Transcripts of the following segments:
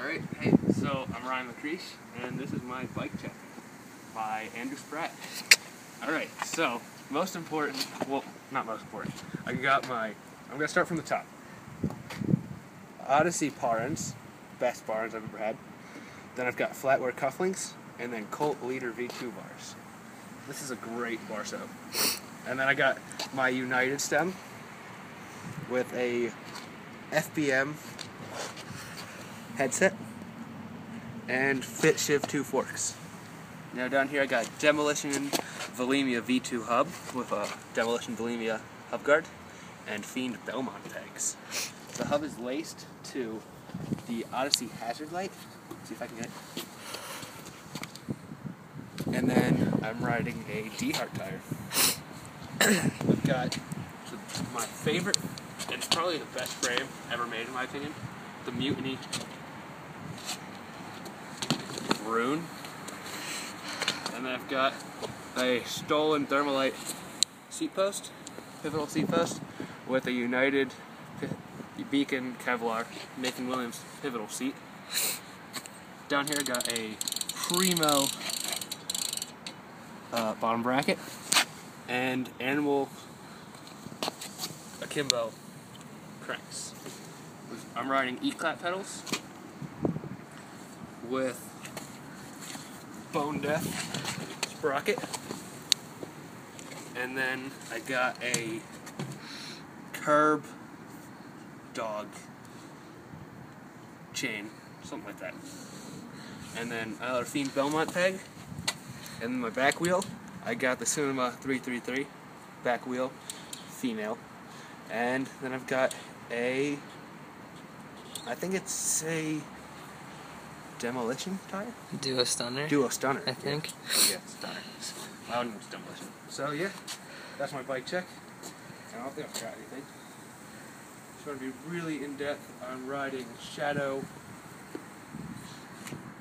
Alright, hey, so I'm McCreesh, and this is my bike check by Andrew Spratt. Alright, so, most important, well, not most important, I'm gonna start from the top. Odyssey parens, best parens I've ever had. Then I've got Flatware Cufflinks, and then Colt Leader V2 bars. This is a great bar setup. And then I got my United stem with a FBM headset and Fit Shiv 2 forks. Now down here I got Demolition Bulimia V2 hub with a Demolition Bulimia hub guard and Fiend Belmont pegs. The hub is laced to the Odyssey hazard light. Let's see if I can get it. And then I'm riding a Dehart tire. I've got my favorite, and it's probably the best frame ever made in my opinion, the Mutiny Rune. And then I've got a stolen Thermalite seat post, pivotal seat post, with a United Beacon Kevlar Nathan Williams pivotal seat. Down here I got a Primo bottom bracket and animal Akimbo cranks. I'm riding Eclat pedals with Deth sprocket, and then I got a curb dog chain, something like that, and then another Fiend Belmont peg, and then my back wheel I got the Cinema 333 back wheel female, and then I've got I think it's a Demolition tire? Duo Stunner? Duo Stunner. I think. Yeah, Stunner. I don't know what's Demolition. So yeah, that's my bike check. I don't think I forgot anything. Just going to be really in depth on riding Shadow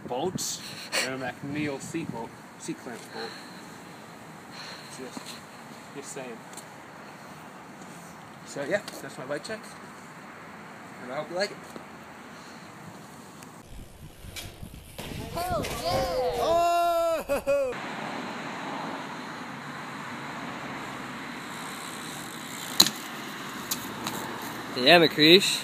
bolts and a McNeil seat clamp bolt. Just saying. So yeah, that's my bike check. And I hope you like it. Hell yeah! Oh! Yeah, McCreesh.